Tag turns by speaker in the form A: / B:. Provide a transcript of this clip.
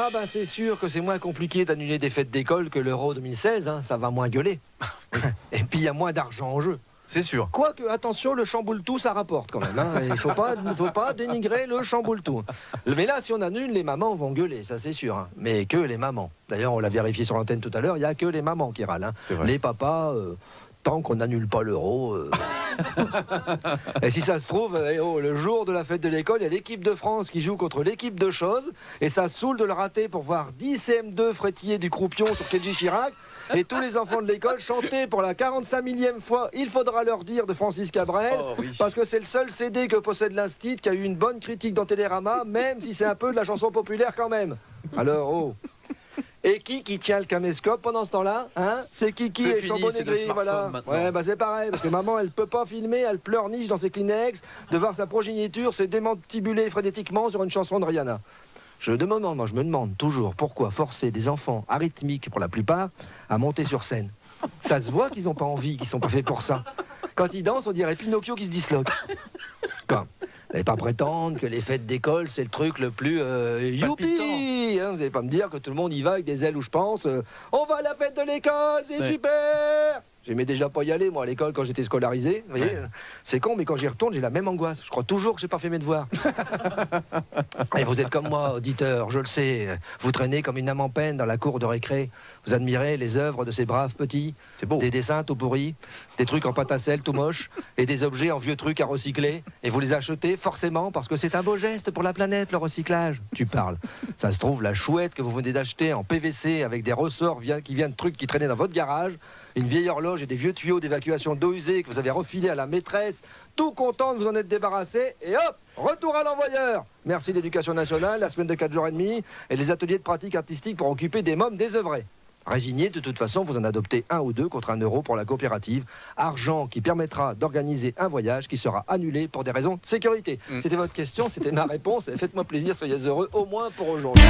A: Ah ben c'est sûr que c'est moins compliqué d'annuler des fêtes d'école que l'Euro 2016, hein, ça va moins gueuler. Et puis il y a moins d'argent en jeu.
B: C'est sûr.
A: Quoique, attention, le chamboule-tout, ça rapporte quand même. Hein. Il ne faut pas dénigrer le chamboule-tout. Mais là, si on annule, les mamans vont gueuler, ça c'est sûr. Hein. Mais que les mamans. D'ailleurs, on l'a vérifié sur l'antenne tout à l'heure, il n'y a que les mamans qui râlent. Hein. Les papas, tant qu'on n'annule pas l'euro... Et si ça se trouve, le jour de la fête de l'école, il y a l'équipe de France qui joue contre l'équipe de Chose. Et ça saoule de le rater pour voir 10 CM2 frétiller du croupion sur Kenji Chirac. Et tous les enfants de l'école chanter pour la 45 millième fois Il faudra leur dire de Francis Cabrel. Oh, oui. Parce que c'est le seul CD que possède l'Institut qui a eu une bonne critique dans Télérama, même si c'est un peu de la chanson populaire quand même. Alors, oh. Et qui tient le caméscope pendant ce temps-là, hein? C'est Kiki et son bonnet gris, voilà. Ouais, bah c'est pareil, parce que maman, elle peut pas filmer, elle pleurniche dans ses Kleenex de voir sa progéniture se démantibuler frénétiquement sur une chanson de Rihanna. Je me demande toujours pourquoi forcer des enfants arythmiques, pour la plupart, à monter sur scène. Ça se voit qu'ils n'ont pas envie, qu'ils sont pas faits pour ça. Quand ils dansent, on dirait Pinocchio qui se disloque. Quand vous n'allez pas prétendre que les fêtes d'école, c'est le truc le plus youpi, hein, vous n'allez pas me dire que tout le monde y va avec des ailes où je pense on va à la fête de l'école, c'est super. J'aimais déjà pas y aller, moi, à l'école, quand j'étais scolarisé. Vous voyez, c'est con, mais quand j'y retourne, j'ai la même angoisse. Je crois toujours que j'ai pas fait mes devoirs. Et vous êtes comme moi, auditeur, je le sais. Vous traînez comme une âme en peine dans la cour de récré. Vous admirez les œuvres de ces braves petits. C'est beau. Des dessins tout pourris, des trucs en pâte à sel tout moches, et des objets en vieux trucs à recycler. Et vous les achetez forcément parce que c'est un beau geste pour la planète, le recyclage. Tu parles. Ça se trouve, la chouette que vous venez d'acheter en PVC avec des ressorts qui viennent de trucs qui traînaient dans votre garage, une vieille horloge et des vieux tuyaux d'évacuation d'eau usée que vous avez refilés à la maîtresse, tout content de vous en être débarrassé, et hop, retour à l'envoyeur. Merci l'Éducation nationale, la semaine de 4 jours et demi, et les ateliers de pratique artistique pour occuper des mômes désœuvrés. Résigné, de toute façon, vous en adoptez 1 ou 2 contre 1 euro pour la coopérative. Argent qui permettra d'organiser un voyage qui sera annulé pour des raisons de sécurité. C'était votre question, c'était ma réponse. Faites-moi plaisir, soyez heureux, au moins pour aujourd'hui.